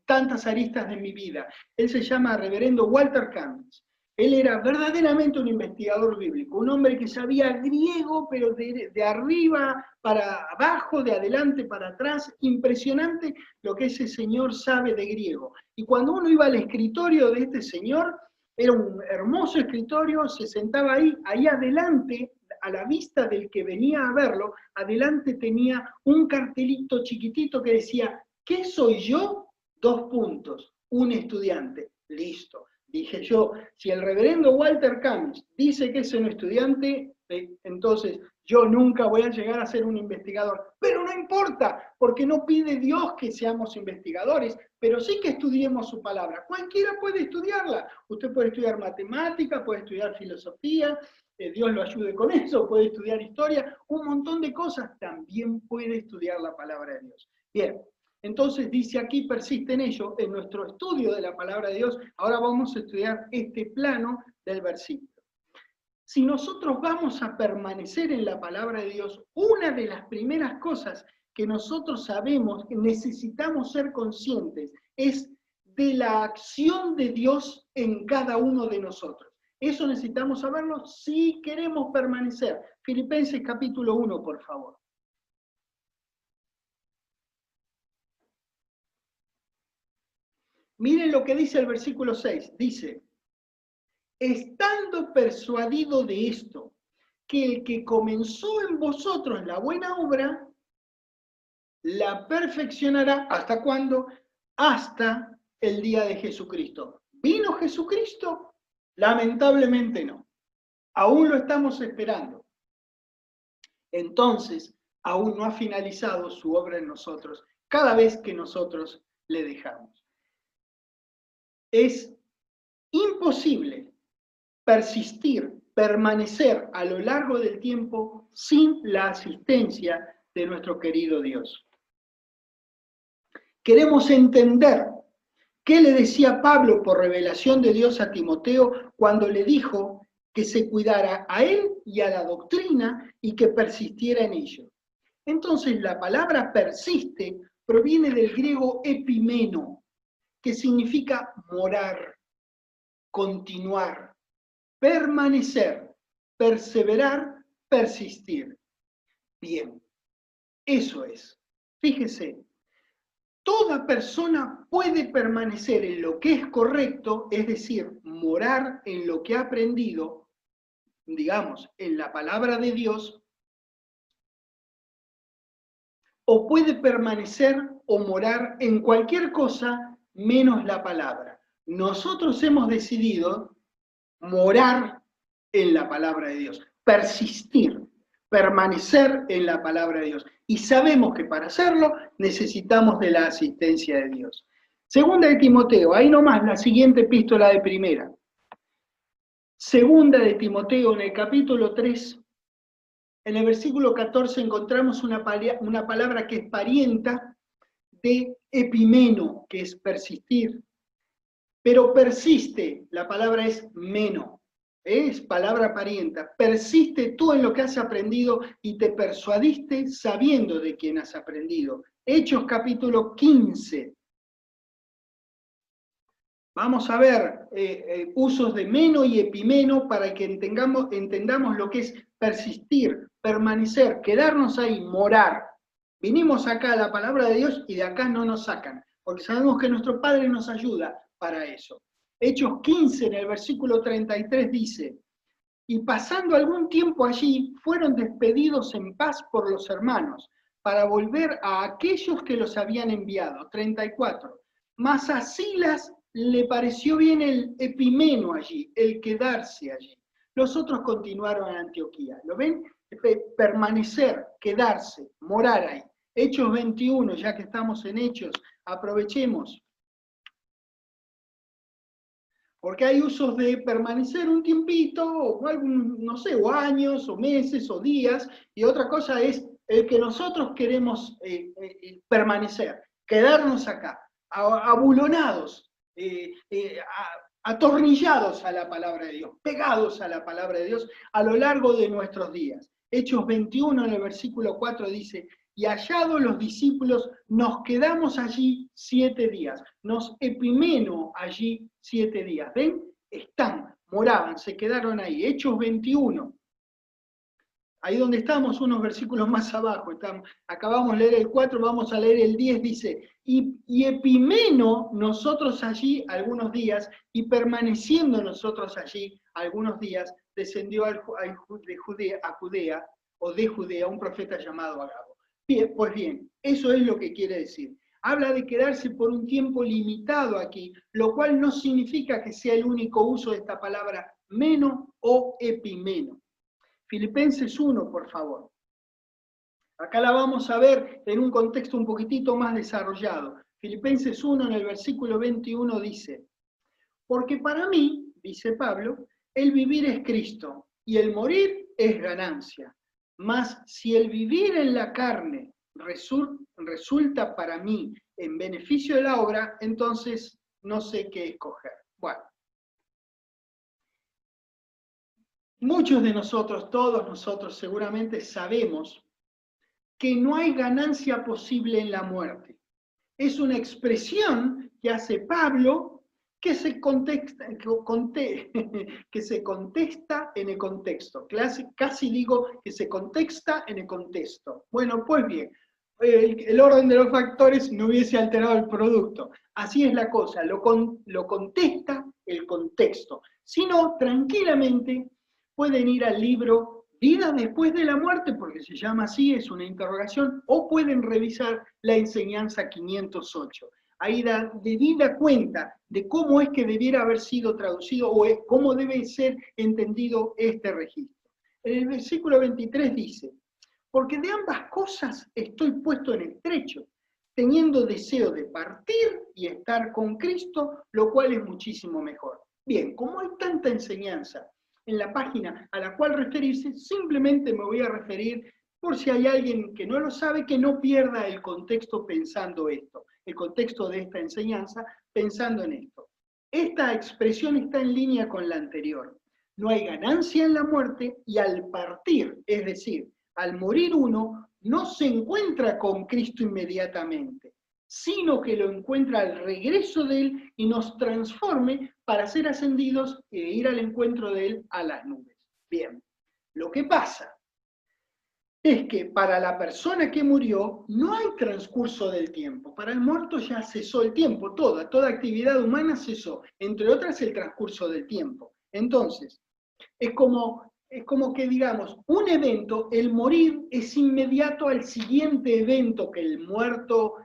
tantas aristas de mi vida. Él se llama Reverendo Walter Campbell. Él era verdaderamente un investigador bíblico, un hombre que sabía griego, pero de arriba para abajo, de adelante para atrás. Impresionante lo que ese señor sabe de griego. Y cuando uno iba al escritorio de este señor, era un hermoso escritorio, se sentaba ahí adelante, a la vista del que venía a verlo, adelante tenía un cartelito chiquitito que decía, ¿qué soy yo? 2 puntos, un estudiante. Listo. Dije yo, si el reverendo Walter Campbell dice que es un estudiante, entonces yo nunca voy a llegar a ser un investigador. Pero no importa, porque no pide Dios que seamos investigadores, pero sí que estudiemos su palabra. Cualquiera puede estudiarla. Usted puede estudiar matemática, puede estudiar filosofía, Dios lo ayude con eso, puede estudiar historia, un montón de cosas. También puede estudiar la palabra de Dios. Bien. Entonces dice aquí, persiste en ello, en nuestro estudio de la palabra de Dios. Ahora vamos a estudiar este plano del versículo. Si nosotros vamos a permanecer en la palabra de Dios, una de las primeras cosas que nosotros sabemos, que necesitamos ser conscientes, es de la acción de Dios en cada uno de nosotros. Eso necesitamos saberlo si queremos permanecer. Filipenses capítulo 1, por favor. Miren lo que dice el versículo 6. Dice, estando persuadido de esto, que el que comenzó en vosotros la buena obra, la perfeccionará, ¿hasta cuándo? Hasta el día de Jesucristo. ¿Vino Jesucristo? Lamentablemente no. Aún lo estamos esperando. Entonces, aún no ha finalizado su obra en nosotros, cada vez que nosotros le dejamos. Es imposible persistir, permanecer a lo largo del tiempo sin la asistencia de nuestro querido Dios. Queremos entender qué le decía Pablo por revelación de Dios a Timoteo cuando le dijo que se cuidara a él y a la doctrina y que persistiera en ello. Entonces la palabra persiste proviene del griego epimeno, que significa morar, continuar, permanecer, perseverar, persistir. Bien, eso es. Fíjese, toda persona puede permanecer en lo que es correcto, es decir, morar en lo que ha aprendido, digamos, en la palabra de Dios, o puede permanecer o morar en cualquier cosa menos la palabra. Nosotros hemos decidido morar en la palabra de Dios, persistir, permanecer en la palabra de Dios. Y sabemos que para hacerlo necesitamos de la asistencia de Dios. Segunda de Timoteo, ahí nomás la siguiente epístola de primera. Segunda de Timoteo, en el capítulo 3, en el versículo 14 encontramos una palabra que es parienta de epimeno, que es persistir. Pero persiste, la palabra es meno, es palabra parienta. Persiste tú en lo que has aprendido y te persuadiste sabiendo de quién has aprendido. Hechos capítulo 15. Vamos a ver usos de meno y epimeno para que entendamos lo que es persistir, permanecer, quedarnos ahí, morar. Vinimos acá a la palabra de Dios y de acá no nos sacan, porque sabemos que nuestro Padre nos ayuda para eso. Hechos 15, en el versículo 33 dice, y pasando algún tiempo allí, fueron despedidos en paz por los hermanos, para volver a aquellos que los habían enviado. 34. Mas a Silas le pareció bien el epimeno allí, el quedarse allí. Los otros continuaron en Antioquía. ¿Lo ven? Permanecer, quedarse, morar ahí. Hechos 21, ya que estamos en Hechos, aprovechemos. Porque hay usos de permanecer un tiempito, o algún, no sé, o años, o meses, o días, y otra cosa es el que nosotros queremos permanecer, quedarnos acá, abulonados, atornillados a la palabra de Dios, pegados a la palabra de Dios a lo largo de nuestros días. Hechos 21 en el versículo 4 dice, y hallados los discípulos, nos quedamos allí 7 días, nos epimeno allí 7 días. ¿Ven? Están, moraban, se quedaron ahí. Hechos 21. Ahí donde estamos, unos versículos más abajo. Acabamos de leer el 4, vamos a leer el 10, dice, y epimeno nosotros allí algunos días, y permaneciendo nosotros allí algunos días, descendió a Judea, un profeta llamado Agabo. Bien, pues bien, eso es lo que quiere decir. Habla de quedarse por un tiempo limitado aquí, lo cual no significa que sea el único uso de esta palabra meno o epimeno. Filipenses 1, por favor. Acá la vamos a ver en un contexto un poquitito más desarrollado. Filipenses 1 en el versículo 21 dice, porque para mí, dice Pablo, el vivir es Cristo y el morir es ganancia. Mas si el vivir en la carne resulta para mí en beneficio de la obra, entonces no sé qué escoger. Bueno, muchos de nosotros, todos nosotros seguramente sabemos que no hay ganancia posible en la muerte. Es una expresión que hace Pablo que se contesta en el contexto. Casi digo que se contexta en el contexto. Bueno, pues bien, el orden de los factores no hubiese alterado el producto. Así es la cosa, lo contesta el contexto. Si no, tranquilamente pueden ir al libro Vida después de la muerte, porque se llama así, es una interrogación, o pueden revisar la enseñanza 508. Ahí da debida cuenta de cómo es que debiera haber sido traducido o cómo debe ser entendido este registro. En el versículo 23 dice, porque de ambas cosas estoy puesto en estrecho, teniendo deseo de partir y estar con Cristo, lo cual es muchísimo mejor. Bien, como hay tanta enseñanza en la página a la cual referirse, simplemente me voy a referir, por si hay alguien que no lo sabe, que no pierda el contexto pensando esto, el contexto de esta enseñanza pensando en esto. Esta expresión está en línea con la anterior. No hay ganancia en la muerte y al partir, es decir, al morir uno, no se encuentra con Cristo inmediatamente, sino que lo encuentra al regreso de Él y nos transforme para ser ascendidos e ir al encuentro de Él a las nubes. Bien, lo que pasa es que para la persona que murió no hay transcurso del tiempo. Para el muerto ya cesó el tiempo, toda actividad humana cesó, entre otras el transcurso del tiempo. Entonces, es como que digamos, un evento, el morir es inmediato al siguiente evento que el muerto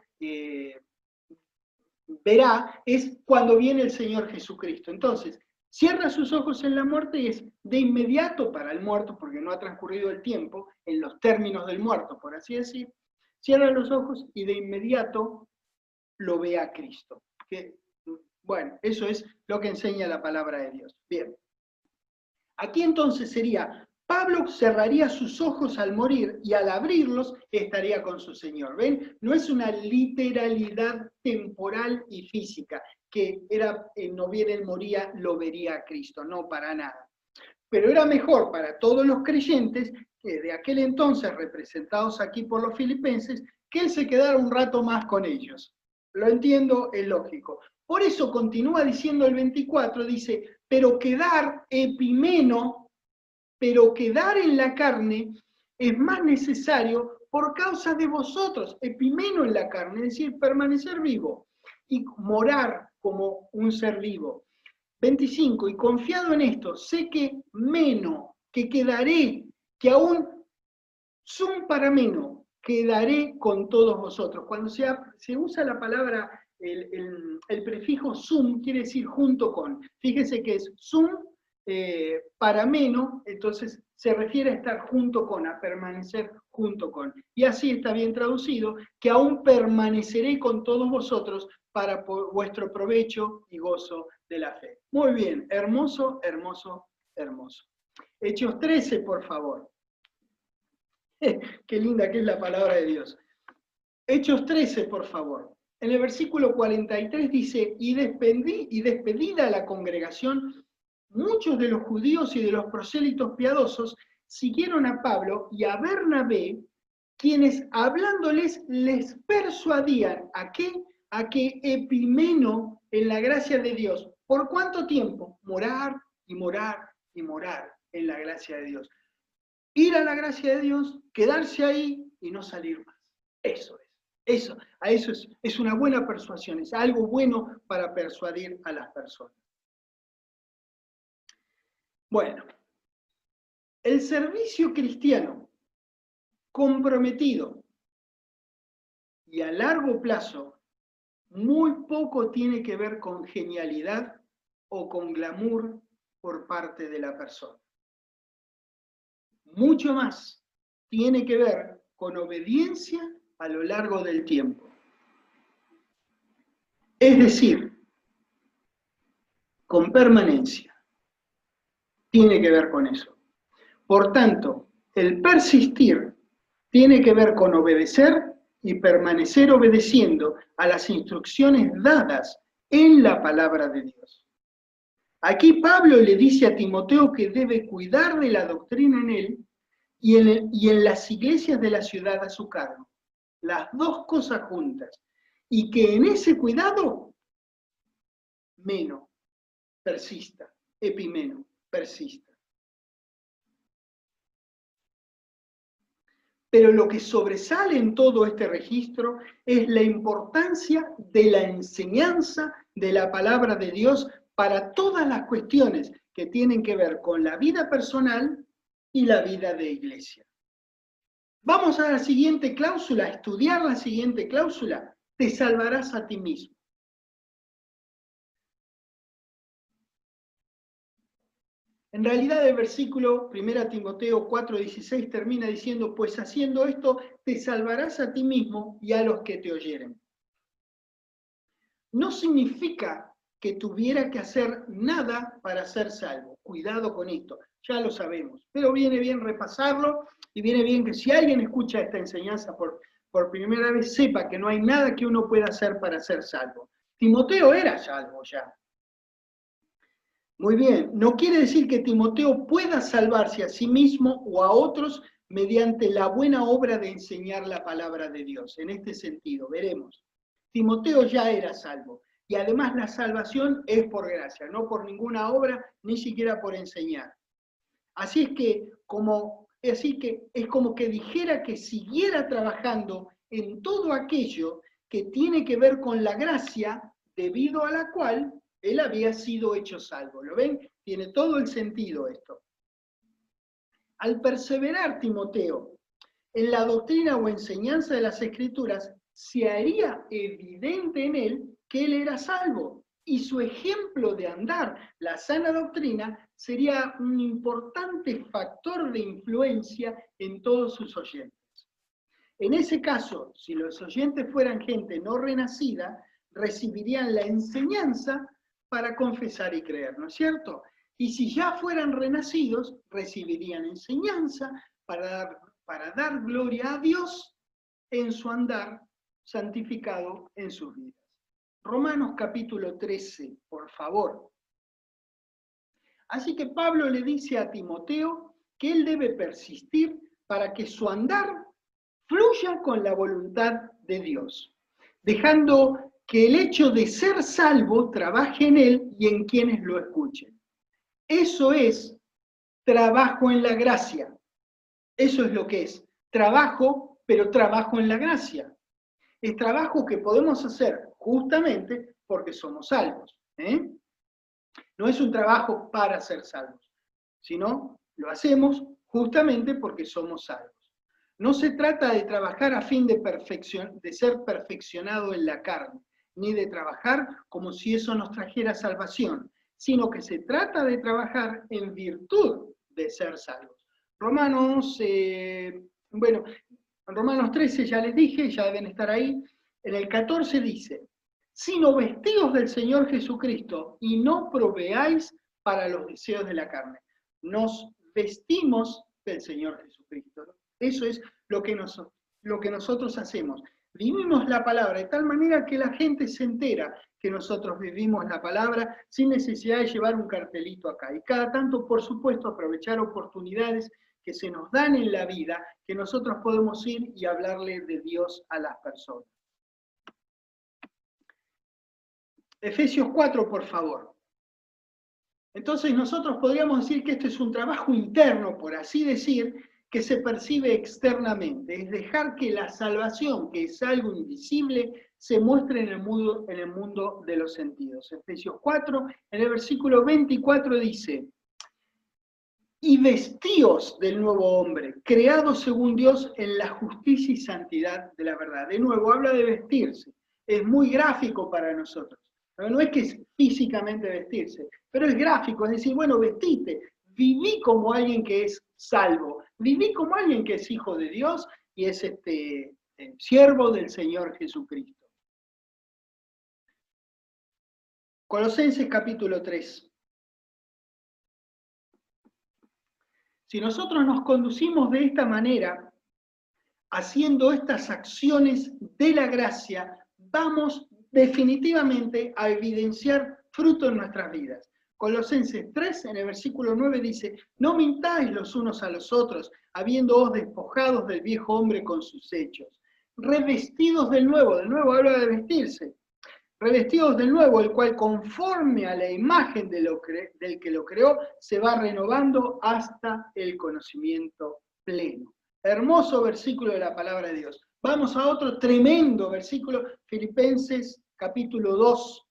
verá, es cuando viene el Señor Jesucristo. Entonces, cierra sus ojos en la muerte y es de inmediato para el muerto, porque no ha transcurrido el tiempo, en los términos del muerto, por así decir, cierra los ojos y de inmediato lo ve a Cristo. Bueno, eso es lo que enseña la palabra de Dios. Bien. Aquí entonces sería, Pablo cerraría sus ojos al morir y al abrirlos estaría con su Señor. ¿Ven? No es una literalidad temporal y física, que no bien él moría, lo vería a Cristo, no para nada. Pero era mejor para todos los creyentes que de aquel entonces, representados aquí por los filipenses, que él se quedara un rato más con ellos. Lo entiendo, es lógico. Por eso continúa diciendo el 24, dice, pero quedar epimeno, pero quedar en la carne es más necesario por causa de vosotros, epimeno en la carne, es decir, permanecer vivo y morar como un ser vivo. 25, y confiado en esto, sé que menos, que quedaré, que aún sum para menos, quedaré con todos vosotros. Cuando se usa la palabra, el prefijo sum, quiere decir junto con. Fíjese que es sum para menos, entonces se refiere a estar junto con, a permanecer junto con. Y así está bien traducido, que aún permaneceré con todos vosotros para vuestro provecho y gozo de la fe. Muy bien, hermoso, hermoso, hermoso. Hechos 13, por favor. Qué linda que es la palabra de Dios. Hechos 13, por favor. En el versículo 43 dice, y despedida la congregación, muchos de los judíos y de los prosélitos piadosos siguieron a Pablo y a Bernabé, quienes hablándoles les persuadían a que Epimeno en la gracia de Dios. ¿Por cuánto tiempo? Morar y morar y morar en la gracia de Dios. Ir a la gracia de Dios, quedarse ahí y no salir más. Eso es. Eso es una buena persuasión, es algo bueno para persuadir a las personas. Bueno, el servicio cristiano comprometido y a largo plazo muy poco tiene que ver con genialidad o con glamour por parte de la persona. Mucho más tiene que ver con obediencia a lo largo del tiempo. Es decir, con permanencia. Tiene que ver con eso. Por tanto, el persistir tiene que ver con obedecer y permanecer obedeciendo a las instrucciones dadas en la palabra de Dios. Aquí Pablo le dice a Timoteo que debe cuidar de la doctrina en él y en las iglesias de la ciudad a su cargo. Las dos cosas juntas. Y que en ese cuidado, persista, epimeno, persista. Pero lo que sobresale en todo este registro es la importancia de la enseñanza de la palabra de Dios para todas las cuestiones que tienen que ver con la vida personal y la vida de iglesia. Vamos a la siguiente cláusula, a estudiar la siguiente cláusula. Te salvarás a ti mismo. En realidad el versículo 1 Timoteo 4:16 termina diciendo, pues haciendo esto te salvarás a ti mismo y a los que te oyeren. No significa que tuviera que hacer nada para ser salvo. Cuidado con esto, ya lo sabemos. Pero viene bien repasarlo y viene bien que si alguien escucha esta enseñanza por primera vez, sepa que no hay nada que uno pueda hacer para ser salvo. Timoteo era salvo ya. Muy bien, no quiere decir que Timoteo pueda salvarse a sí mismo o a otros mediante la buena obra de enseñar la palabra de Dios. En este sentido, veremos. Timoteo ya era salvo y además la salvación es por gracia, no por ninguna obra, ni siquiera por enseñar. Así es como que dijera que siguiera trabajando en todo aquello que tiene que ver con la gracia, debido a la cual él había sido hecho salvo. ¿Lo ven? Tiene todo el sentido esto. Al perseverar Timoteo en la doctrina o enseñanza de las Escrituras, se haría evidente en él que él era salvo, y su ejemplo de andar la sana doctrina sería un importante factor de influencia en todos sus oyentes. En ese caso, si los oyentes fueran gente no renacida, recibirían la enseñanza para confesar y creer, ¿no es cierto? Y si ya fueran renacidos, recibirían enseñanza para dar gloria a Dios en su andar santificado en sus vidas. Romanos capítulo 13, por favor. Así que Pablo le dice a Timoteo que él debe persistir para que su andar fluya con la voluntad de Dios, dejando que el hecho de ser salvo trabaje en él y en quienes lo escuchen. Eso es trabajo en la gracia. Eso es lo que es. Trabajo, pero trabajo en la gracia. Es trabajo que podemos hacer justamente porque somos salvos. No es un trabajo para ser salvos, sino lo hacemos justamente porque somos salvos. No se trata de trabajar a fin de ser perfeccionado en la carne, ni de trabajar como si eso nos trajera salvación, sino que se trata de trabajar en virtud de ser salvos. Romanos 13 ya les dije, ya deben estar ahí. En el 14 dice, sino vestidos del Señor Jesucristo y no proveáis para los deseos de la carne. Nos vestimos del Señor Jesucristo, ¿no? Eso es lo que nosotros hacemos. Vivimos la palabra de tal manera que la gente se entera que nosotros vivimos la palabra sin necesidad de llevar un cartelito acá. Y cada tanto, por supuesto, aprovechar oportunidades que se nos dan en la vida, que nosotros podemos ir y hablarle de Dios a las personas. Efesios 4, por favor. Entonces nosotros podríamos decir que esto es un trabajo interno, por así decir, que se percibe externamente, es dejar que la salvación, que es algo invisible, se muestre en el mundo de los sentidos. Efesios 4, en el versículo 24 dice, y vestíos del nuevo hombre, creado según Dios en la justicia y santidad de la verdad. De nuevo, habla de vestirse. Es muy gráfico para nosotros. No es que es físicamente vestirse, pero es gráfico, es decir, bueno, vestite, viví como alguien que es salvo, viví como alguien que es hijo de Dios y es siervo del Señor Jesucristo. Colosenses capítulo 3. Si nosotros nos conducimos de esta manera, haciendo estas acciones de la gracia, vamos definitivamente a evidenciar fruto en nuestras vidas. Colosenses 3, en el versículo 9 dice, no mintáis los unos a los otros, habiéndoos despojados del viejo hombre con sus hechos, revestidos del nuevo habla de vestirse, revestidos del nuevo, el cual conforme a la imagen del que lo creó, se va renovando hasta el conocimiento pleno. Hermoso versículo de la palabra de Dios. Vamos a otro tremendo versículo, Filipenses capítulo 2.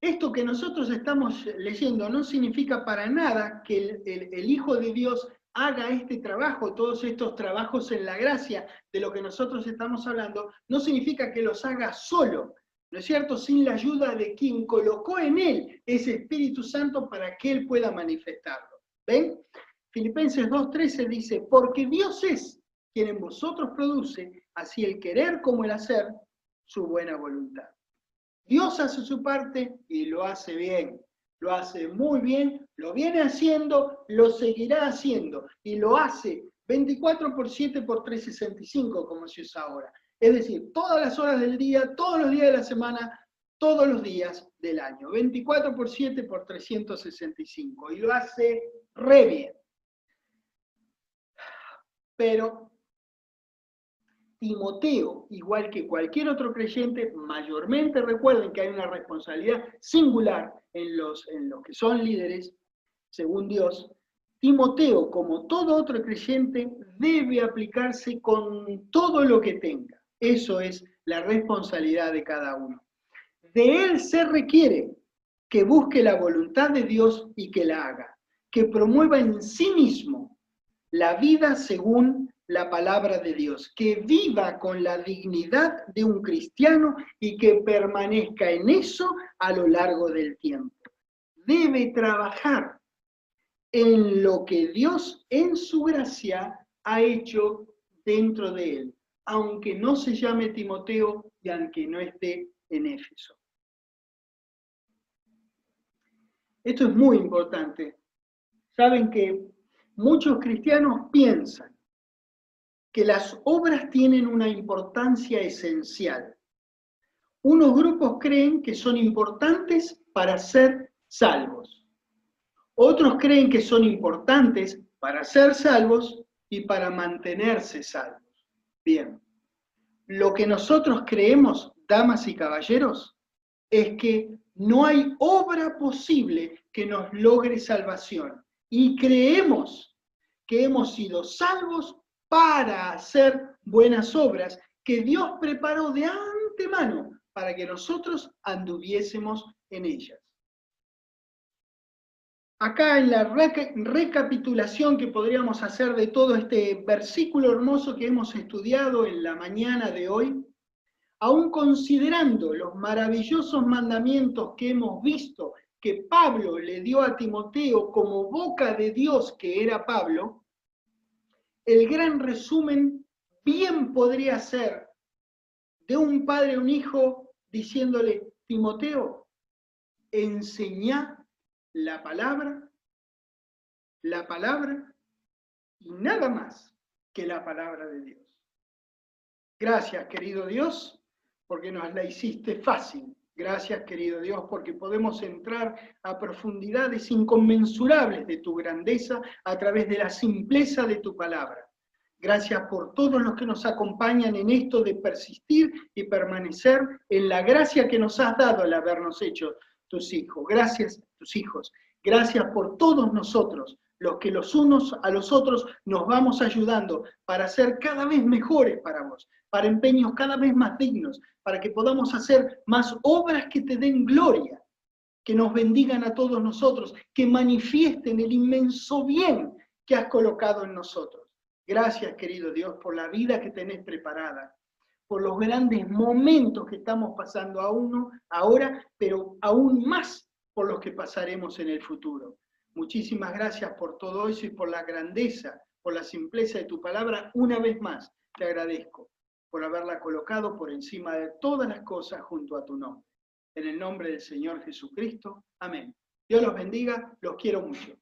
Esto que nosotros estamos leyendo no significa para nada que el Hijo de Dios haga este trabajo, todos estos trabajos en la gracia de lo que nosotros estamos hablando, no significa que los haga solo, ¿no es cierto? Sin la ayuda de quien colocó en él ese Espíritu Santo para que él pueda manifestarlo. ¿Ven? Filipenses 2:13 dice, porque Dios es quien en vosotros produce, así el querer como el hacer, su buena voluntad. Dios hace su parte y lo hace bien, lo hace muy bien, lo viene haciendo, lo seguirá haciendo y lo hace 24/7 por 365, como se usa ahora. Es decir, todas las horas del día, todos los días de la semana, todos los días del año. 24/7 por 365 y lo hace re bien. Pero Timoteo, igual que cualquier otro creyente, mayormente recuerden que hay una responsabilidad singular en los que son líderes, según Dios. Timoteo, como todo otro creyente, debe aplicarse con todo lo que tenga. Eso es la responsabilidad de cada uno. De él se requiere que busque la voluntad de Dios y que la haga, que promueva en sí mismo la vida según la palabra de Dios, que viva con la dignidad de un cristiano y que permanezca en eso a lo largo del tiempo. Debe trabajar en lo que Dios en su gracia ha hecho dentro de él, aunque no se llame Timoteo y aunque no esté en Éfeso. Esto es muy importante. Saben que muchos cristianos piensan que las obras tienen una importancia esencial. Unos grupos creen que son importantes para ser salvos. Otros creen que son importantes para ser salvos y para mantenerse salvos. Bien, lo que nosotros creemos, damas y caballeros, es que no hay obra posible que nos logre salvación. Y creemos que hemos sido salvos para hacer buenas obras que Dios preparó de antemano para que nosotros anduviésemos en ellas. Acá en la recapitulación que podríamos hacer de todo este versículo hermoso que hemos estudiado en la mañana de hoy, aún considerando los maravillosos mandamientos que hemos visto que Pablo le dio a Timoteo como boca de Dios que era Pablo, el gran resumen bien podría ser de un padre a un hijo diciéndole, Timoteo, enseñá la palabra y nada más que la palabra de Dios. Gracias, querido Dios, porque nos la hiciste fácil. Gracias, querido Dios, porque podemos entrar a profundidades inconmensurables de tu grandeza a través de la simpleza de tu palabra. Gracias por todos los que nos acompañan en esto de persistir y permanecer en la gracia que nos has dado al habernos hecho tus hijos. Gracias, tus hijos. Gracias por todos nosotros, los que los unos a los otros nos vamos ayudando para ser cada vez mejores para vos, para empeños cada vez más dignos, para que podamos hacer más obras que te den gloria, que nos bendigan a todos nosotros, que manifiesten el inmenso bien que has colocado en nosotros. Gracias, querido Dios, por la vida que tenés preparada, por los grandes momentos que estamos pasando ahora, pero aún más por los que pasaremos en el futuro. Muchísimas gracias por todo eso y por la grandeza, por la simpleza de tu palabra. Una vez más, te agradezco por haberla colocado por encima de todas las cosas junto a tu nombre. En el nombre del Señor Jesucristo. Amén. Dios los bendiga, los quiero mucho.